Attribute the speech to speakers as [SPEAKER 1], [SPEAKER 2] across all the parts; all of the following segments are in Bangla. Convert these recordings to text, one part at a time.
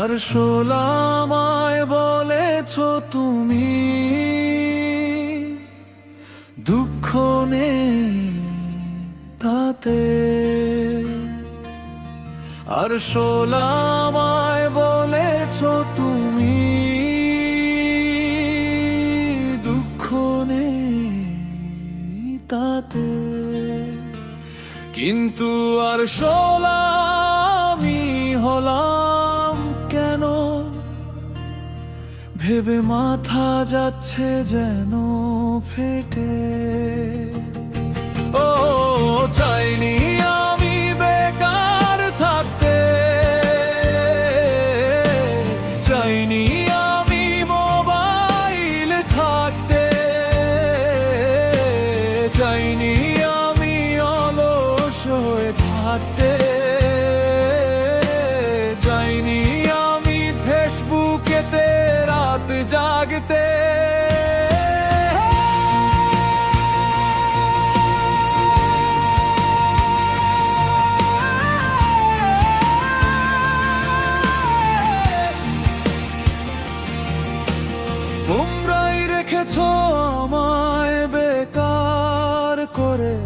[SPEAKER 1] আর শোলামায় বলেছ তুমি দুঃখ নেই তাতে। আর শোলামায় বলেছ তুমি দুঃখ নেই তাতে। কিন্তু আর শোলা আমি হলাম কেন, ভেবে মাথা যাচ্ছে যেন ফেটে। ও চাইনি আমি বেকার থাকতে, চাইনি আমি মোবাইল থাকতে, চাইনি আমি অলস হয়ে থাকতে, চাইনি আমি ফেসবুকেতে রাত জাগতে। তোমরাই রেখেছ আমায় বেকার করে,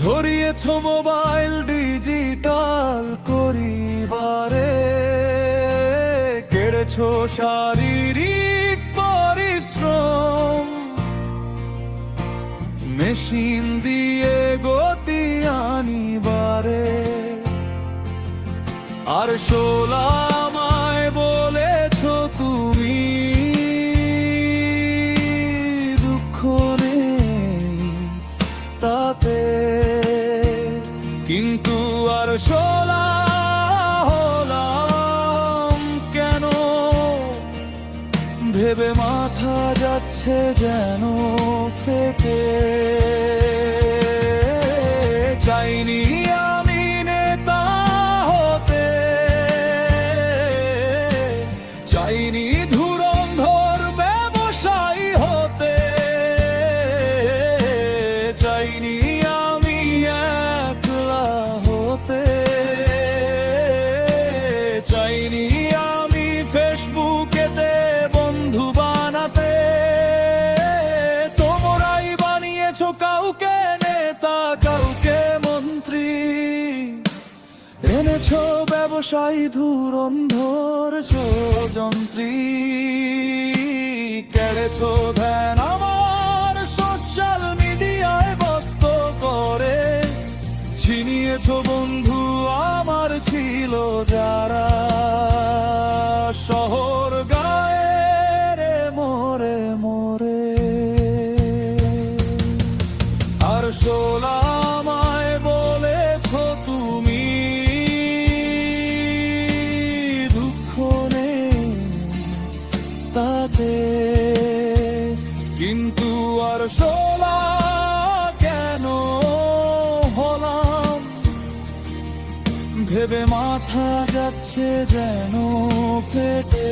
[SPEAKER 1] ধরিয়েছ মোবাইল ডিজিটাল করিবারে, কেড়েছ শারীরিক পরিশ্রম, মেশিন দিয়ে গতি আনিবারে। আর শোলামায় বলেছ তুমি দুঃখ নেই তাতে। কিন্তু আর শোলা হলাম কেন, ভেবে মাথা যাচ্ছে যেন ফেটে। চাইনি আমি নেতা হতে, চাইনি ধুরন্ধর ব্যবসায়ী হতে, চাইনি আমি একলা হতে, চাইনি আমি ফেসবুকেতে বন্ধু বানাতে। তোমরাই বানিয়েছো কাউকে নেতা, কাউকে মন্ত্রী, এনেছো ব্যবসায়ী ধুরন্ধর যন্ত্রী, কেড়েছো ধ্যান আমার সোশ্যাল মিডিয়ায় ব্যস্ত করে, ছিনিয়েছো বন্ধু আমার ছিল যারা শহর গায়ে মোরে মোরে। আর শোলামায় বলেছ তুমি দুঃখ নেই তাতে। কিন্তু আর শোলা কেন হলাম, ভেবে মাথা যাচ্ছে যেন ফেটে।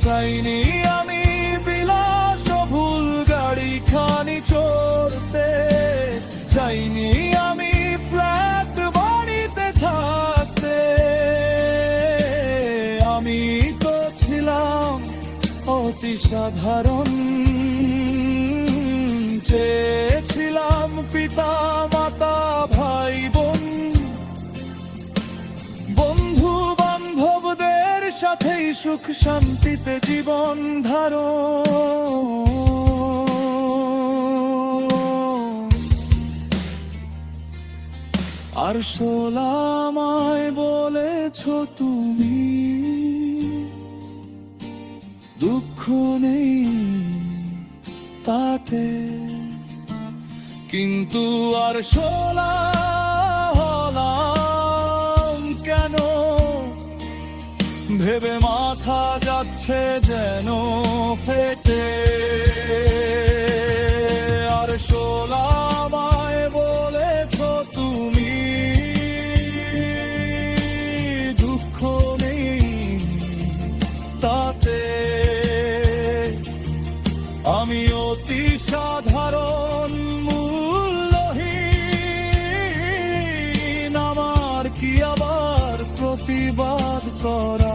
[SPEAKER 1] চাইনি আমি বিলাসবহুল গাড়ি খানি চড়তে, চাইনি আমি ফ্ল্যাট বাড়িতে থাকতে। আমি তো ছিলাম অতি সাধারণ, চেয়েছিলাম পিতা মাতা ভাই বোন, বন্ধু বান্ধবদের সাথেই সুখ শান্তিতে জীবন ধারণ। আর শোলামায় বলেছ তুমি দুঃখ নেই তাতে। কিন্তু আর শোলা হলাম কেন, ভেবে মাথা যাচ্ছে যেন ফেটে। আর শোলামায় বলেছ তুমি দুঃখ নেই তাতে। আমি অতি সাধারণ মূল্যহীন, আমার কি আবার করা